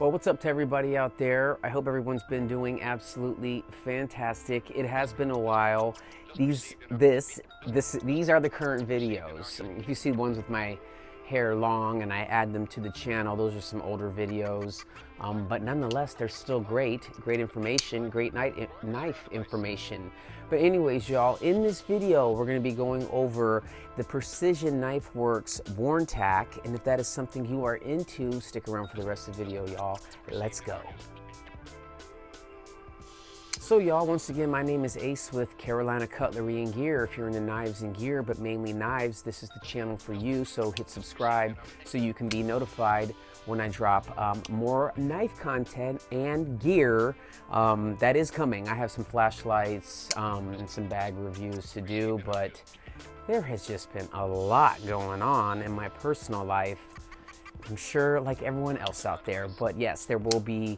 Well, what's up to everybody out there? I hope everyone's been doing absolutely fantastic. It has been a while. These are the current videos. If you see ones with my hair long and I add them to the channel, those are some older videos. But nonetheless, they're still great information, great knife information. But anyways, y'all, in this video, we're gonna be going over the Precision Knife Works Wharntac. And if that is something you are into, stick around for the rest of the video, y'all. Let's go. So y'all, once again, my name is Ace with Carolina Cutlery and Gear. If you're into knives and gear, but mainly knives, this is the channel for you. So hit subscribe so you can be notified when I drop more knife content and gear. That is coming. I have some flashlights and some bag reviews to do, but there has just been a lot going on in my personal life. I'm sure like everyone else out there, but yes, there will be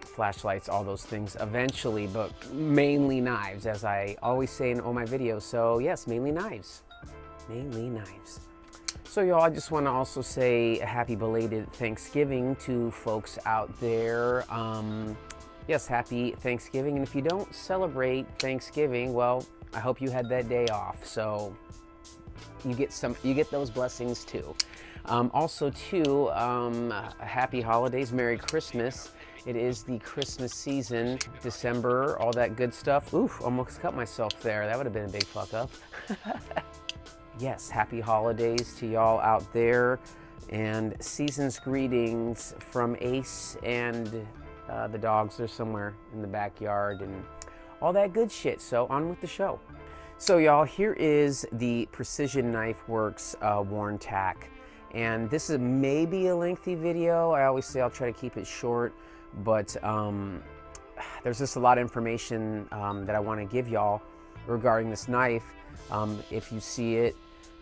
flashlights, all those things eventually, but mainly knives, as I always say in all my videos. So yes, mainly knives. So y'all, I just want to also say a happy belated Thanksgiving to folks out there. Yes, happy Thanksgiving. And if you don't celebrate Thanksgiving, well, I hope you had that day off. So you get those blessings too. Also too, happy holidays, Merry Christmas. It is the Christmas season, December, all that good stuff. Oof, almost cut myself there. That would have been a big fuck up. Yes, happy holidays to y'all out there. And season's greetings from Ace and the dogs are somewhere in the backyard and all that good shit. So on with the show. So y'all, here is the Precision Knife Works Wharntac. And this is maybe a lengthy video. I always say I'll try to keep it short, but there's just a lot of information that I want to give y'all regarding this knife. If you see it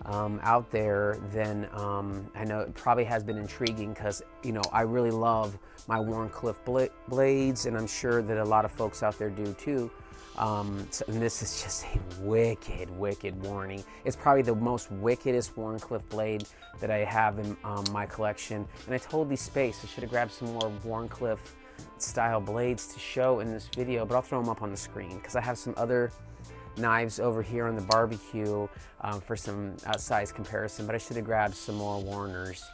out there, then I know it probably has been intriguing because, you know, I really love my Wharncliffe blades, and I'm sure that a lot of folks out there do too. And this is just a wicked Warnie. It's probably the most wickedest Wharncliffe blade that I have in my collection. And I totally spaced. I should have grabbed some more Wharncliffe style blades to show in this video, but I'll throw them up on the screen because I have some other knives over here on the barbecue for some size comparison, but I should have grabbed some more Warners.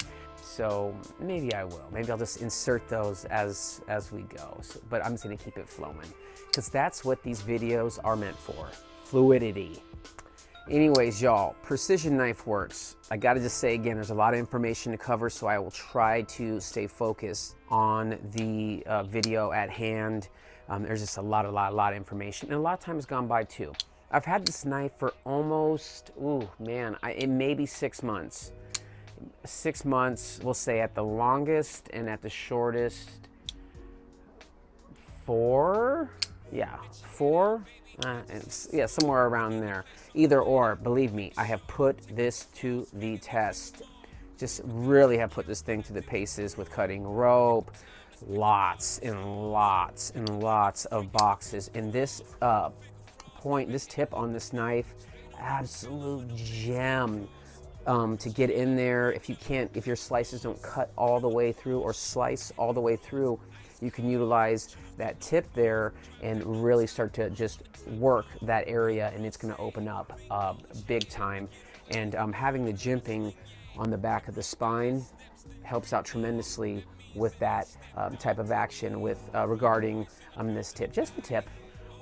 So maybe I will. Maybe I'll just insert those as we go. So, but I'm just gonna keep it flowing because that's what these videos are meant for, fluidity. Anyways, y'all, Precision Knife Works. I gotta just say again, there's a lot of information to cover, so I will try to stay focused on the video at hand. There's just a lot of information, and a lot of time has gone by too. I've had this knife for almost, it may be 6 months. 6 months, we'll say at the longest, and at the shortest, 4. Yeah, 4. Yeah, somewhere around there. Either or, believe me, I have put this to the test. Just really have put this thing to the paces with cutting rope, lots and lots of boxes. And this this tip on this knife, absolute gem. To get in there, if your slices don't cut all the way through or slice all the way through, you can utilize that tip there and really start to just work that area, and it's going to open up big time. And having the jimping on the back of the spine helps out tremendously with that type of action with regarding this tip, just the tip.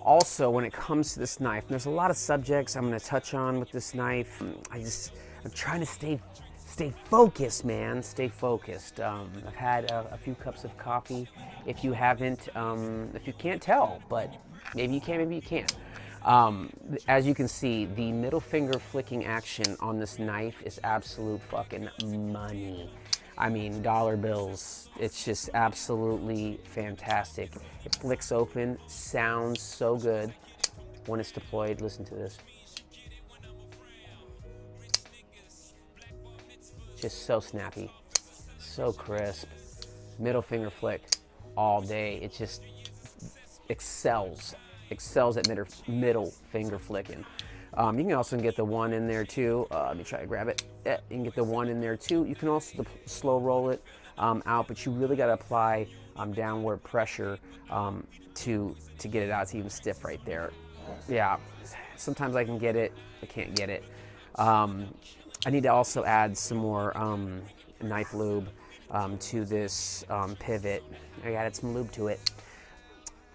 Also, when it comes to this knife, there's a lot of subjects I'm going to touch on with this knife. I'm trying to stay focused, man. Stay focused. I've had a few cups of coffee. If you haven't, if you can't tell, but maybe you can, maybe you can't. As you can see, the middle finger flicking action on this knife is absolute fucking money. I mean, dollar bills. It's just absolutely fantastic. It flicks open, sounds so good when it's deployed. Listen to this. Just so snappy, so crisp. Middle finger flick all day. It just excels at middle finger flicking. You can also get the one in there too. Let me try to grab it. Yeah, you can get the one in there too. You can also slow roll it. out, but you really got to apply downward pressure to get it out. It's even stiff right there. Yeah, sometimes I can get it, I can't get it. I need to also add some more knife lube to this pivot. I added some lube to it.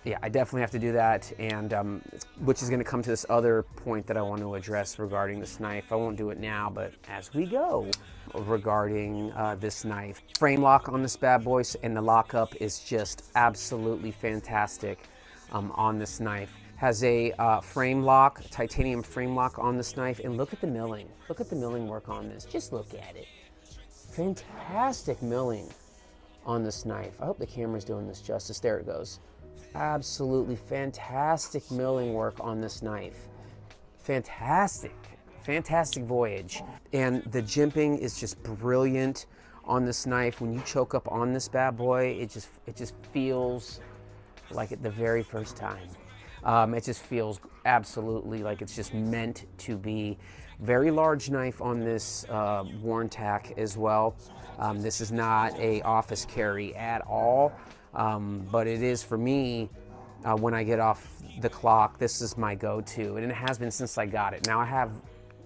Yeah, I definitely have to do that, and which is going to come to this other point that I want to address regarding this knife. I won't do it now, but as we go regarding this knife. Frame lock on this bad boy, and the lockup is just absolutely fantastic on this knife. Has a frame lock, titanium frame lock on this knife, and look at the milling. Look at the milling work on this. Just look at it. Fantastic milling on this knife. I hope the camera's doing this justice. There it goes. Absolutely fantastic milling work on this knife. Fantastic, fantastic voyage. And the jimping is just brilliant on this knife. When you choke up on this bad boy, it just feels like it the very first time. It just feels absolutely like it's just meant to be. Very large knife on this Wharntac as well. This is not a office carry at all, but it is for me when I get off the clock. This is my go-to, and it has been since I got it. Now I have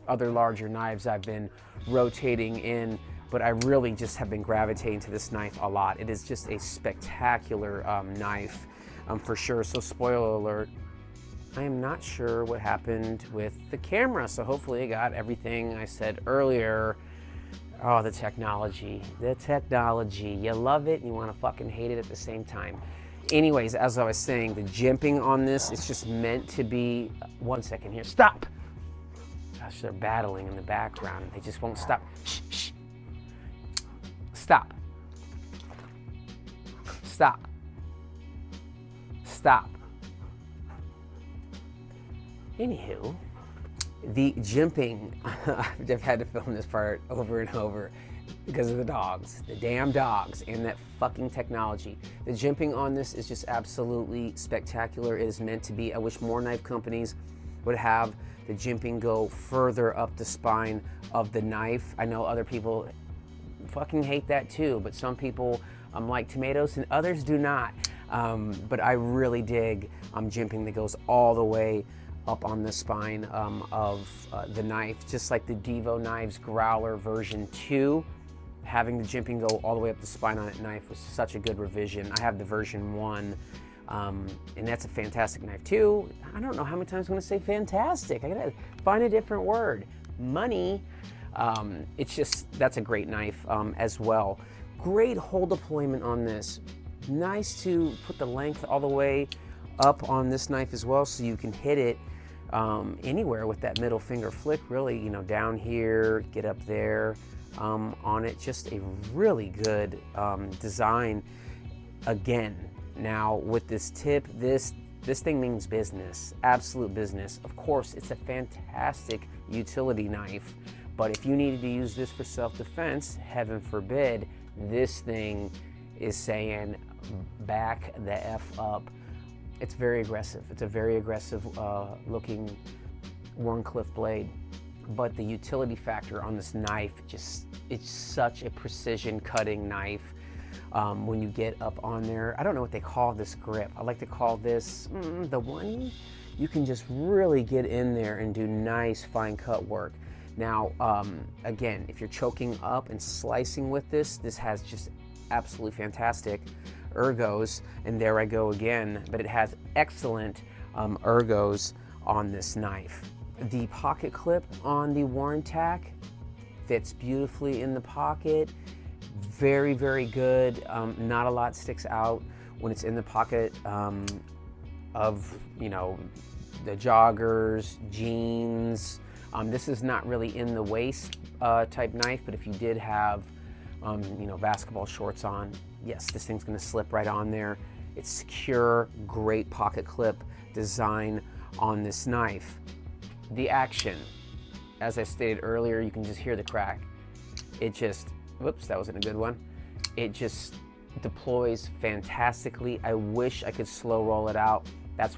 other larger knives I've been rotating in, but I really just have been gravitating to this knife a lot. It is just a spectacular knife for sure. So spoiler alert, I am not sure what happened with the camera, so hopefully I got everything I said earlier. Oh, the technology, you love it and you want to fucking hate it at the same time. Anyways, as I was saying, the jimping on this, it's just meant to be, 1 second here, stop. Gosh, they're battling in the background. They just won't stop. Shh, shh. Stop. Stop. Stop. Anywho, the jimping, I've had to film this part over and over because of the dogs, the damn dogs, and that fucking technology. The jimping on this is just absolutely spectacular. It is meant to be. I wish more knife companies would have the jimping go further up the spine of the knife. I know other people fucking hate that too, but some people like tomatoes and others do not. But I really dig jimping that goes all the way up on the spine of the knife, just like the Devo Knives Growler version 2. Having the jimping go all the way up the spine on that knife was such a good revision. I have the version 1, and that's a fantastic knife too. I don't know how many times I'm gonna say fantastic. I gotta find a different word. Money. It's just, that's a great knife as well. Great hole deployment on this. Nice to put the length all the way up on this knife as well, so you can hit it anywhere with that middle finger flick, really, you know, down here, get up there on it. Just a really good design. Again, now with this tip, this thing means business, absolute business. Of course, it's a fantastic utility knife, but if you needed to use this for self-defense, heaven forbid, this thing is saying back the F up. It's very aggressive. It's a very aggressive looking Wharncliffe blade. But the utility factor on this knife, it's such a precision cutting knife. When you get up on there, I don't know what they call this grip. I like to call this the one. You can just really get in there and do nice fine cut work. Now, again, if you're choking up and slicing with this has just absolutely fantastic ergos, and there I go again, but it has excellent ergos on this knife. The pocket clip on the Wharntac fits beautifully in the pocket. Very, very good. Not a lot sticks out when it's in the pocket of, you know, the joggers, jeans. This is not really in the waist type knife, but if you did have you know, basketball shorts on, yes, this thing's gonna slip right on there. It's secure, great pocket clip design on this knife. The action, as I stated earlier, you can just hear the crack. It just, whoops, that wasn't a good one. It just deploys fantastically. I wish I could slow roll it out. That's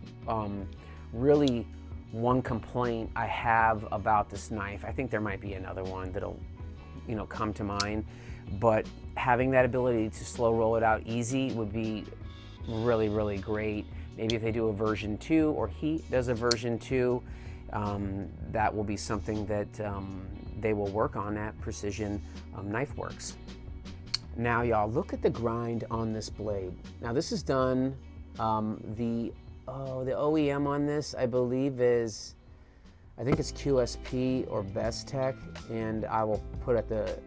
really one complaint I have about this knife. I think there might be another one that'll, you know, come to mind, but having that ability to slow roll it out easy would be really, really great. Maybe if they do a version 2 or Heat does a version 2, that will be something that they will work on at Precision Knife Works. Now y'all, look at the grind on this blade. Now this is done, the OEM on this I believe is, I think it's QSP or Wharntac, and I will put at the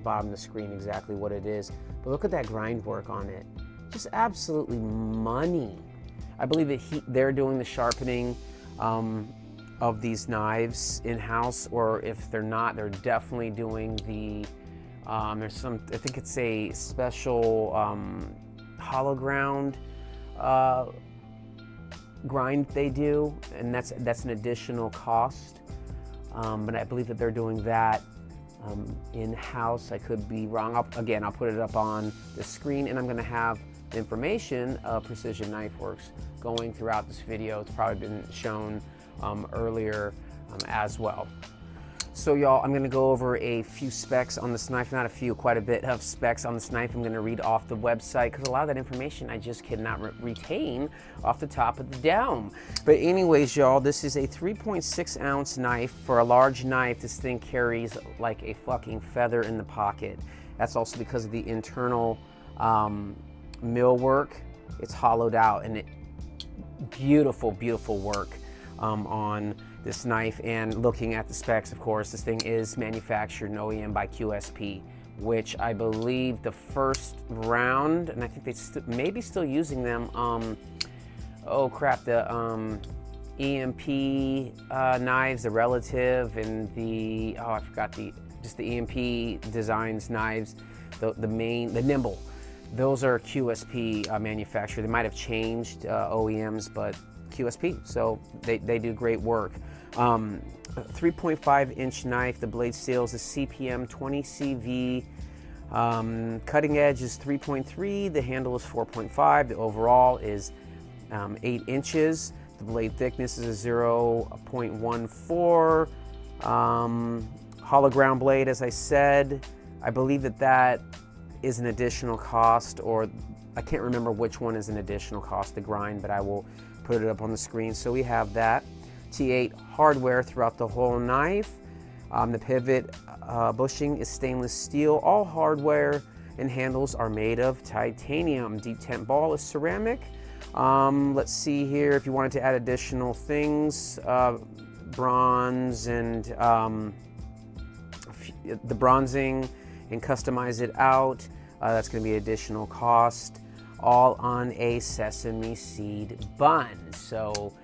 bottom of the screen exactly what it is. But look at that grind work on it. Just absolutely money. I believe that they're doing the sharpening of these knives in-house, or if they're not, they're definitely doing the, there's some, I think it's a special hollow ground grind they do, and that's an additional cost. But I believe that they're doing that in-house. I could be wrong. I'll put it up on the screen, and I'm going to have the information of Precision Knife Works going throughout this video. It's probably been shown earlier as well. So y'all, I'm gonna go over a few specs on this knife, not a few, quite a bit of specs on this knife. I'm gonna read off the website because a lot of that information I just cannot retain off the top of the dome. But anyways, y'all, this is a 3.6 ounce knife. For a large knife, this thing carries like a fucking feather in the pocket. That's also because of the internal millwork. It's hollowed out, and beautiful, beautiful work on this knife. And looking at the specs, of course, this thing is manufactured and OEM by QSP, which I believe the first round, and I think they may be still using them, oh crap, the EMP knives, the Relative, and the, oh, I forgot just the EMP Designs knives, the Nimble. Those are QSP manufactured. They might have changed OEMs, but QSP, so they do great work. 3.5 inch knife. The blade steel is a CPM 20 CV. Cutting edge is 3.3. The handle is 4.5. The overall is 8 inches. The blade thickness is a 0.14. Hollow ground blade, as I said. I believe that is an additional cost, or I can't remember which one is an additional cost to grind, but I will put it up on the screen. So we have that. T8 hardware throughout the whole knife. The pivot bushing is stainless steel. All hardware and handles are made of titanium. Detent ball is ceramic. Let's see here, if you wanted to add additional things, bronze and the bronzing and customize it out, that's going to be additional cost, all on a sesame seed bun. So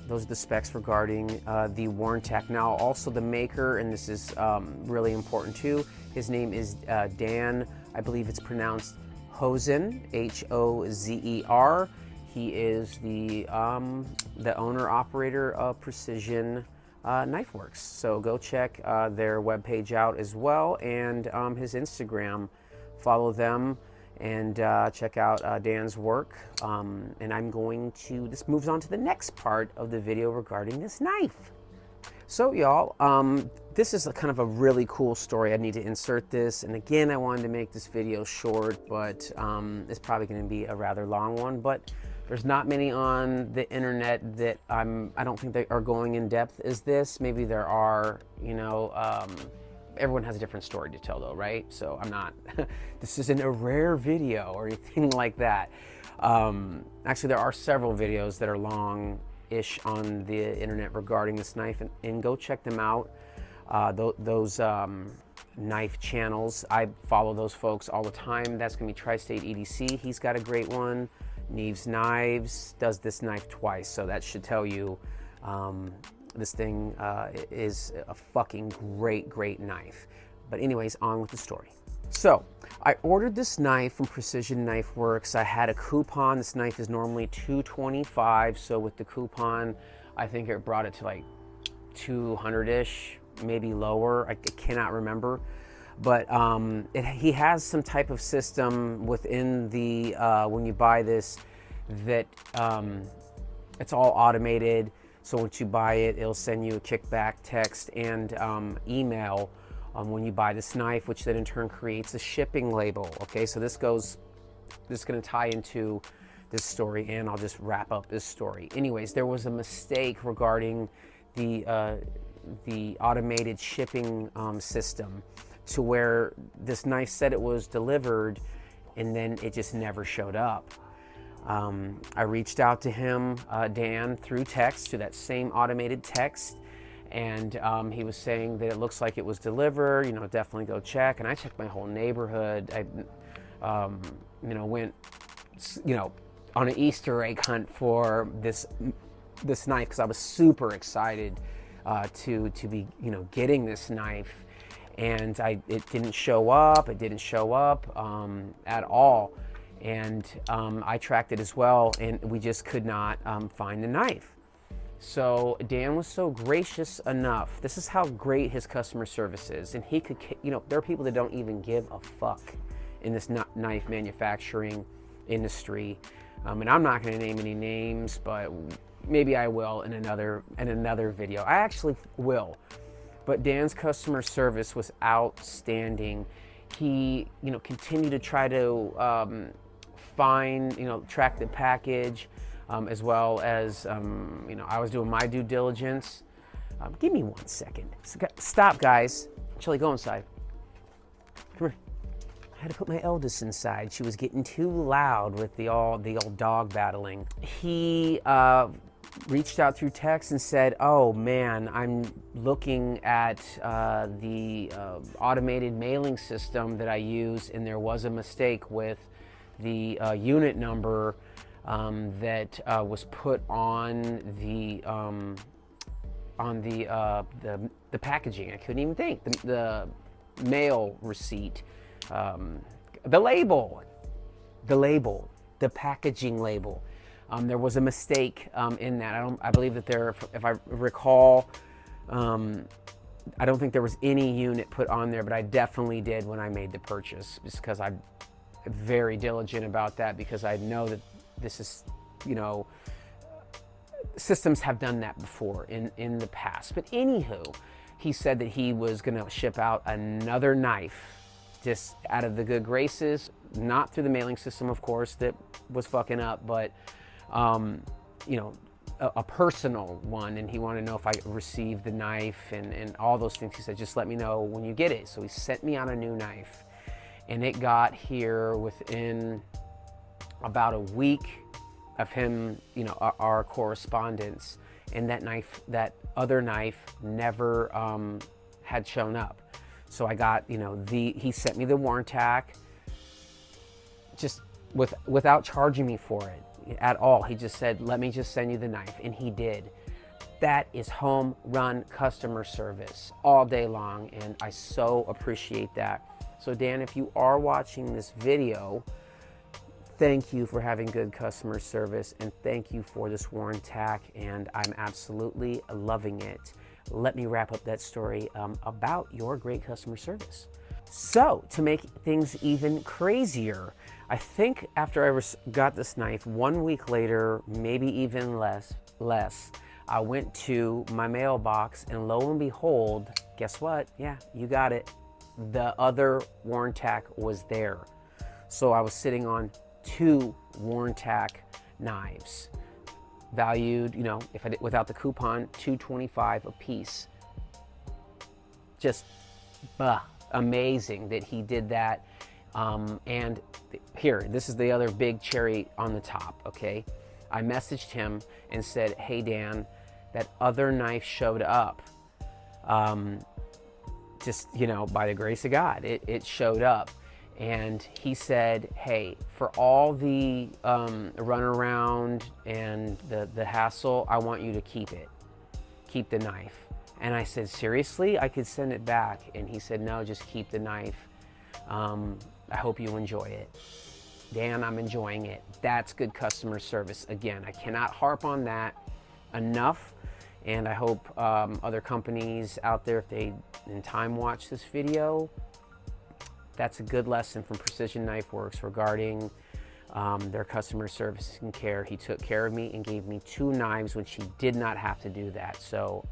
those are the specs regarding the Wharntac. Now also the maker, and this is really important too, his name is Dan, I believe it's pronounced Hozer, H-O-Z-E-R. He is the owner operator of Precision Knife Works. So go check their webpage out as well, and his Instagram. Follow them and check out Dan's work. And I'm going to, this moves on to the next part of the video regarding this knife. So y'all, this is a kind of a really cool story. I need to insert this, and again, I wanted to make this video short, but it's probably going to be a rather long one. But there's not many on the internet that I don't think they are going in depth as this. Maybe there are, you know, everyone has a different story to tell though, right? So I'm not, this isn't a rare video or anything like that. Actually, there are several videos that are long-ish on the internet regarding this knife, and go check them out. Those knife channels, I follow those folks all the time. That's gonna be Tri-State EDC. He's got a great one. Neves Knives does this knife twice, so that should tell you this thing is a fucking great knife. But anyways, on with the story. So I ordered this knife from Precision Knife Works. I had a coupon. This knife is normally $225, so with the coupon, I think it brought it to like 200-ish, maybe lower. I cannot remember. But he has some type of system within the, when you buy this, that it's all automated. So once you buy it, it'll send you a kickback text and email when you buy this knife, which then in turn creates a shipping label. Okay, so this is going to tie into this story, and I'll just wrap up this story. Anyways, there was a mistake regarding the automated shipping system, to where this knife said it was delivered, and then it just never showed up. I reached out to him, Dan, through text, to that same automated text, and he was saying that it looks like it was delivered, definitely go check. And I checked my whole neighborhood. I went on an Easter egg hunt for this knife, because I was super excited to be getting this knife, and it didn't show up. It didn't show up at all, and I tracked it as well, and we just could not find the knife. So Dan was so gracious enough. This is how great his customer service is, and he could, there are people that don't even give a fuck in this knife manufacturing industry, and I'm not going to name any names, but maybe I will in another video. I actually will. But Dan's customer service was outstanding. He, continued to try to find, track the package, as well as, I was doing my due diligence. Give me 1 second. Stop, guys. Chili, go inside. Come here. I had to put my eldest inside. She was getting too loud with the old dog battling. He reached out through text and said, "Oh man, I'm looking at the automated mailing system that I use, and there was a mistake with the unit number that was put on the packaging." I couldn't even think. The mail receipt, the label, the packaging label. There was a mistake in that. I believe that if I recall, I don't think there was any unit put on there, but I definitely did when I made the purchase, just because I'm very diligent about that, because I know that this is, systems have done that before in the past. But anywho, he said that he was going to ship out another knife, just out of the good graces, not through the mailing system, of course, that was fucking up, but a personal one, and he wanted to know if I received the knife and all those things. He said, just let me know when you get it. So he sent me on a new knife, and it got here within about a week of him, our correspondence, and that other knife never had shown up. So I got, he sent me the Wharntac, just without charging me for it at all. He just said, let me just send you the knife, and he did. That is home run customer service all day long, and I so appreciate that. So Dan, if you are watching this video, thank you for having good customer service, and thank you for this Wharntac, and I'm absolutely loving it. Let me wrap up that story about your great customer service. So, to make things even crazier, I think after I got this knife, 1 week later, maybe even less, I went to my mailbox, and lo and behold, guess what? Yeah, you got it. The other Wharntac was there. So I was sitting on 2 Wharntac knives, valued, if I did without the coupon, $2.25 a piece. Just amazing that he did that. And here, this is the other big cherry on the top, okay? I messaged him and said, hey Dan, that other knife showed up. Just, by the grace of God, it showed up. And he said, hey, for all the runaround and the hassle, I want you to keep it. Keep the knife. And I said, seriously? I could send it back. And he said, no, just keep the knife. I hope you enjoy it. Dan, I'm enjoying it. That's good customer service. Again, I cannot harp on that enough. And I hope other companies out there, if they in time watch this video, that's a good lesson from Precision Knife Works regarding their customer service and care. He took care of me and gave me 2 knives when she did not have to do that. So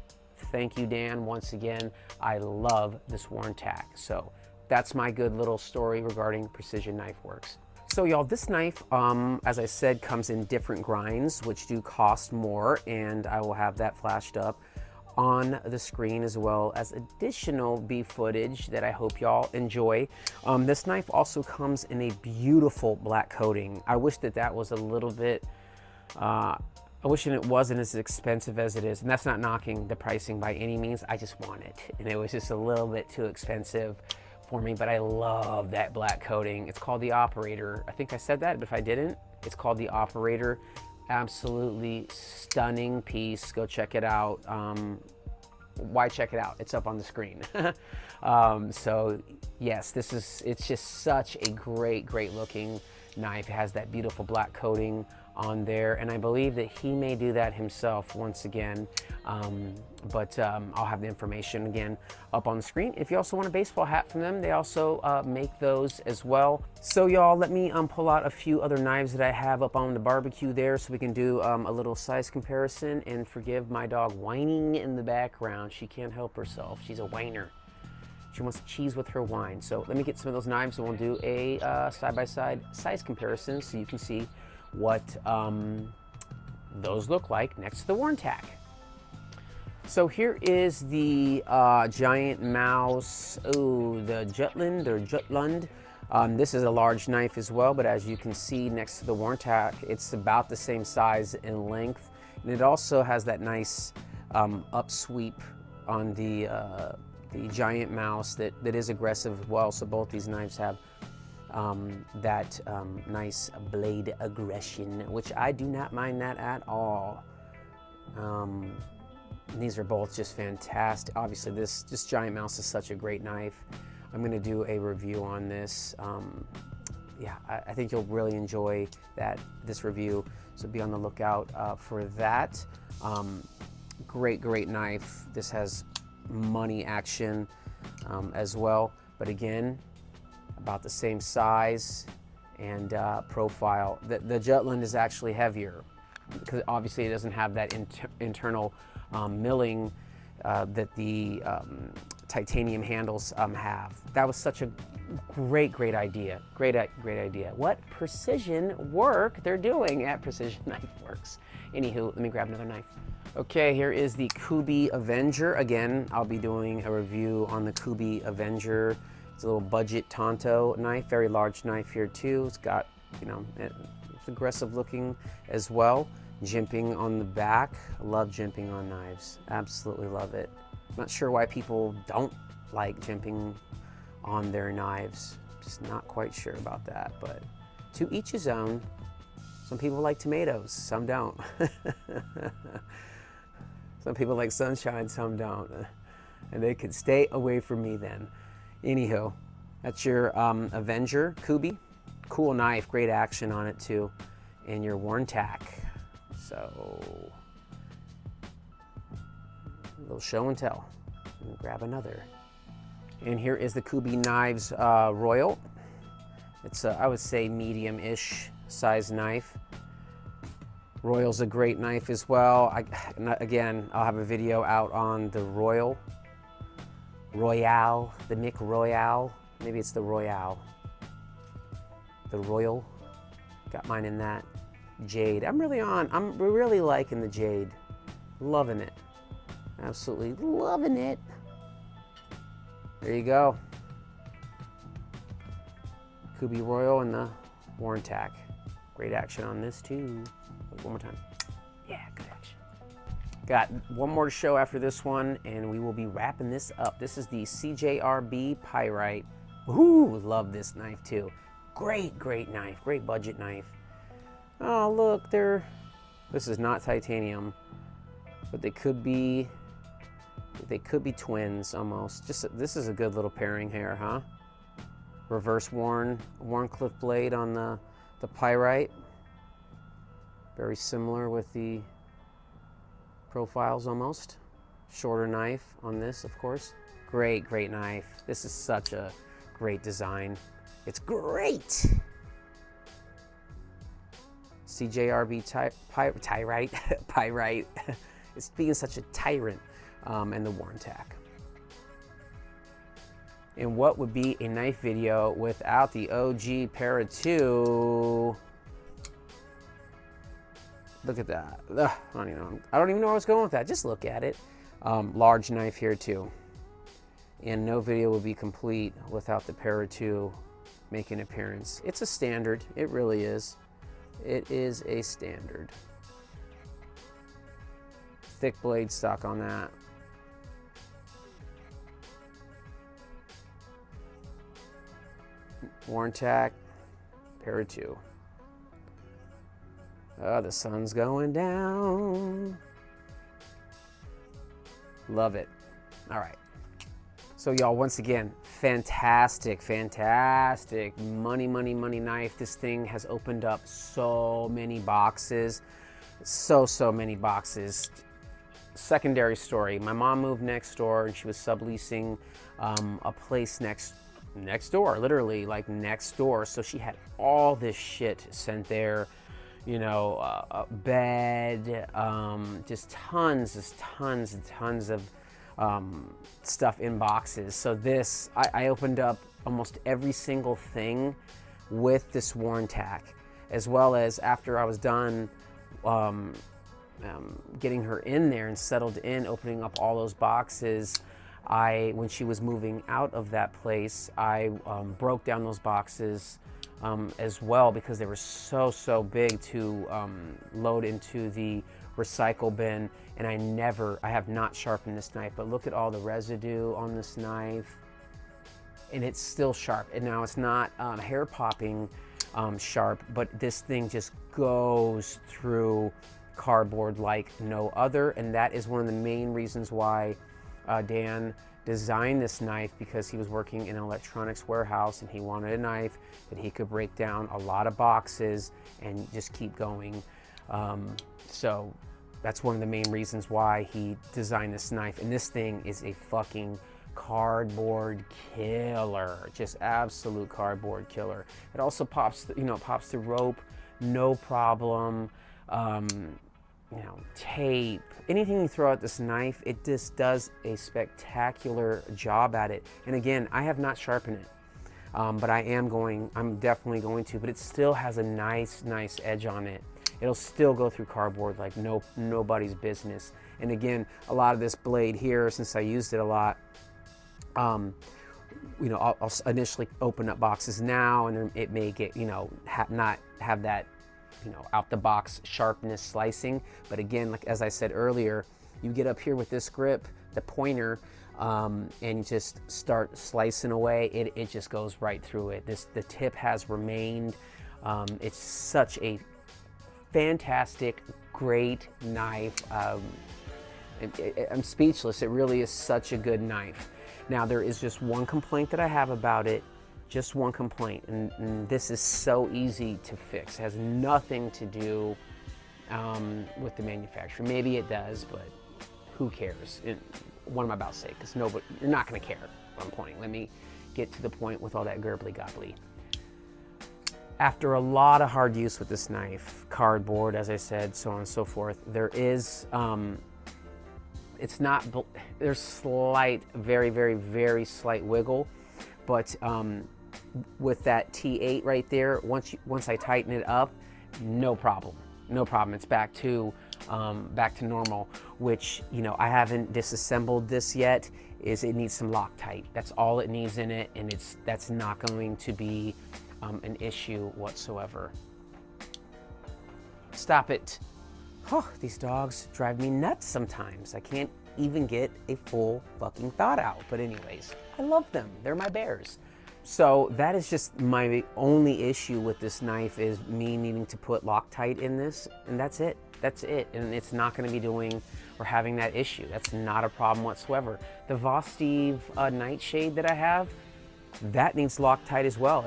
Thank you, Dan. Once again, I love this Wharntac. So that's my good little story regarding Precision Knife Works. So y'all, this knife, as I said, comes in different grinds, which do cost more, and I will have that flashed up on the screen, as well as additional beef footage that I hope y'all enjoy. This knife also comes in a beautiful black coating. I wish that that was a little bit, I wish it wasn't as expensive as it is, and that's not knocking the pricing by any means. I just want it, and it was just a little bit too expensive for me, but I love that black coating. It's called the Operator. I think I said that, but if I didn't, it's called the Operator. Absolutely stunning piece. Go check it out. Why check it out? It's up on the screen. So yes, it's just such a great looking knife. It has that beautiful black coating on there, and I believe that he may do that himself once again, but I'll have the information again up on the screen. If you also want a baseball hat from them, they also make those as well. So y'all, let me pull out a few other knives that I have up on the barbecue there so we can do a little size comparison. And forgive my dog whining in the background. She can't help herself. She's a whiner. She wants cheese with her wine. So let me get some of those knives and we'll do a side-by-side size comparison so you can see what those look like next to the Wharntac. So here is the Giant Mouse, the Jutland or Jutland. This is a large knife as well, but as you can see next to the Wharntac, it's about the same size and length. And it also has that nice upsweep on the Giant Mouse that is aggressive as well. So both these knives have that nice blade aggression, which I do not mind that at all. These are both just fantastic. Obviously this Giant Mouse is such a great knife. I'm going to do a review on this. Yeah, I think you'll really enjoy this review, so be on the lookout for that. Great knife. This has money action as well, but again, about the same size and profile. The Jutland is actually heavier because obviously it doesn't have that internal milling that the titanium handles have. That was such a great idea. Great idea. What precision work they're doing at Precision Knife Works. Anywho, let me grab another knife. Okay, here is the Kubi Avenger. Again, I'll be doing a review on the Kubi Avenger. It's a little budget Tonto knife, very large knife here too. It's got, it's aggressive looking as well. Jimping on the back. I love jimping on knives. Absolutely love it. I'm not sure why people don't like jimping on their knives. Just not quite sure about that, but to each his own. Some people like tomatoes, some don't. Some people like sunshine, some don't. And they could stay away from me then. Anyhow, that's your Avenger Kubi. Cool knife, great action on it too. And your Wharntac. So, a little show and tell. And grab another. And here is the Kubi Knives Royal. It's I would say medium-ish size knife. Royal's a great knife as well. Again, I'll have a video out on the Royale, the Mick Royale. Maybe it's the Royale. The Royal. Got mine in that jade. I'm really liking the jade. Loving it. Absolutely loving it. There you go. Kubi Royal and the Wharntac. Great action on this too. One more time. Yeah, good action. Got one more to show after this one, and we will be wrapping this up. This is the CJRB Pyrite. Ooh, love this knife too. Great knife, great budget knife. Oh, look, this is not titanium, but they could be twins almost. This is a good little pairing here, huh? Reverse Wharncliffe blade on the Pyrite. Very similar with the profiles almost. Shorter knife on this, of course. Great knife. This is such a great design. It's great. CJRB Pyrite. It's being such a tyrant. and the Wharntac. And what would be a knife video without the OG Para 2? Look at that. Ugh, I don't even know where I was going with that. Just look at it. Large knife here too. And no video would be complete without the Para 2 making an appearance. It's a standard. It really is. It is a standard. Thick blade stock on that. Wharntac, Para 2. Oh, the sun's going down. Love it. All right. So y'all, once again, fantastic, fantastic money knife. This thing has opened up so many boxes. So many boxes. Secondary story. My mom moved next door and she was subleasing a place next door, literally like next door. So she had all this shit sent there, you know, a bed, just tons of stuff in boxes. So this, I opened up almost every single thing with this Wharntac, as well as after I was done getting her in there and settled in, opening up all those boxes. When she was moving out of that place, I broke down those boxes as well, because they were so big to load into the recycle bin. And I have not sharpened this knife, but look at all the residue on this knife, and it's still sharp. And now it's not hair popping sharp, but this thing just goes through cardboard like no other. And that is one of the main reasons why Dan designed this knife, because he was working in an electronics warehouse and he wanted a knife that he could break down a lot of boxes and just keep going. So that's one of the main reasons why he designed this knife. And this thing is a fucking cardboard killer, just absolute cardboard killer. It also pops, pops the rope, no problem. Tape, anything you throw at this knife, it just does a spectacular job at it. And again, I have not sharpened it, but I'm definitely going to, but it still has a nice edge on it. It'll still go through cardboard like nobody's business. And again, a lot of this blade here, since I used it a lot, I'll initially open up boxes now, and it may get, not have that, out the box sharpness slicing. But again, like as I said earlier, you get up here with this grip, the pointer, and you just start slicing away, it just goes right through it. The tip has remained. It's such a fantastic, great knife. I'm speechless. It really is such a good knife. Now, there is just one complaint that I have about it. Just one complaint, and this is so easy to fix. It has nothing to do with the manufacturer. Maybe it does, but who cares? What am I about to say? Because you're not going to care what I'm pointing. Let me get to the point with all that gurgly gobbly. After a lot of hard use with this knife, cardboard, as I said, so on and so forth, there is, there's slight, very slight wiggle, but with that T8 right there, once I tighten it up, no problem. It's back to normal. Which, I haven't disassembled this yet. It needs some Loctite. That's all it needs in it, and that's not going to be an issue whatsoever. Stop it! Oh, these dogs drive me nuts sometimes. I can't even get a full fucking thought out. But anyways, I love them. They're my bears. So that is just my only issue with this knife, is me needing to put Loctite in this, and that's it. And it's not going to be doing or having that issue. That's not a problem whatsoever. The Vosteve nightshade that I have, that needs Loctite as well.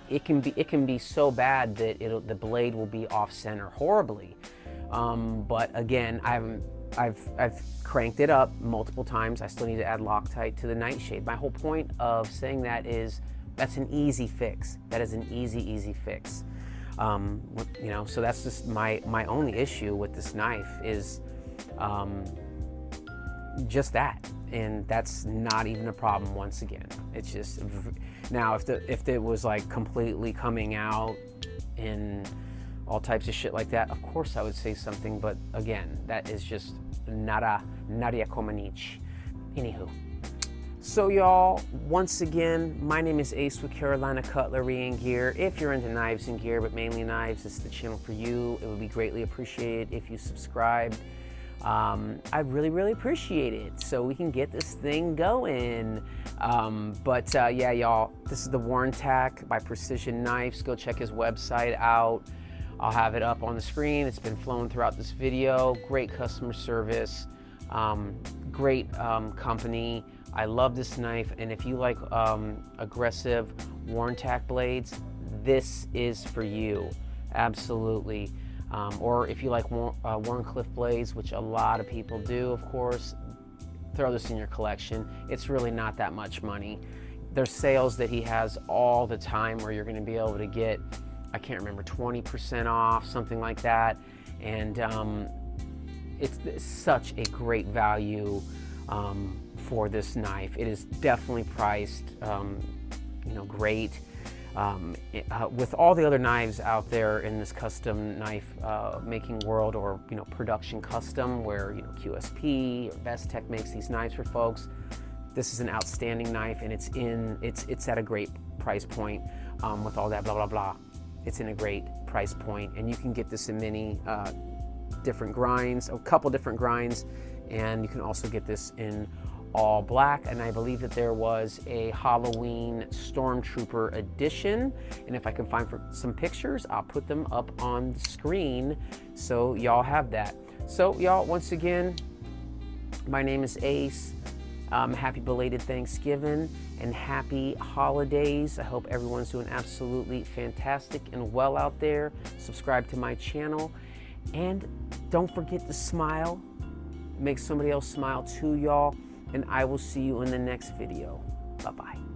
It can be so bad that the blade will be off center horribly. But again, I've cranked it up multiple times. I still need to add Loctite to the nightshade. My whole point of saying that is that's an easy fix. That is an easy fix. So that's just my only issue with this knife is just that. And that's not even a problem once again. It's just, now if it was like completely coming out in all types of shit like that, of course I would say something, but again, that is just nada como niche. Anywho. So y'all, once again, my name is Ace with Carolina Cutlery and Gear. If you're into knives and gear, but mainly knives, this is the channel for you. It would be greatly appreciated if you subscribed. I really appreciate it, so we can get this thing going. Yeah, y'all, this is the Wharntac by Precision Knives. Go check his website out. I'll have it up on the screen. It's been flowing throughout this video. Great customer service, great company. I love this knife, and if you like aggressive Wharntac blades, this is for you, absolutely. Or if you like Wharncliffe blades, which a lot of people do, of course, throw this in your collection. It's really not that much money. There's sales that he has all the time where you're going to be able to get, I can't remember, 20% off, something like that. And it's such a great value for this knife. It is definitely priced, great. With all the other knives out there in this custom knife making world, or production custom, where QSP or Bestech makes these knives for folks, this is an outstanding knife, and it's at a great price point. With all that blah blah blah, it's in a great price point, and you can get this in many different grinds, a couple different grinds, and you can also get this in all black. And I believe that there was a Halloween Stormtrooper edition, and if I can find some pictures, I'll put them up on the screen so y'all have that. So y'all, once again, my name is Ace. Happy belated Thanksgiving and happy holidays. I hope everyone's doing absolutely fantastic and well out there. Subscribe to my channel, and don't forget to smile. Make somebody else smile too, y'all. And I will see you in the next video. Bye-bye.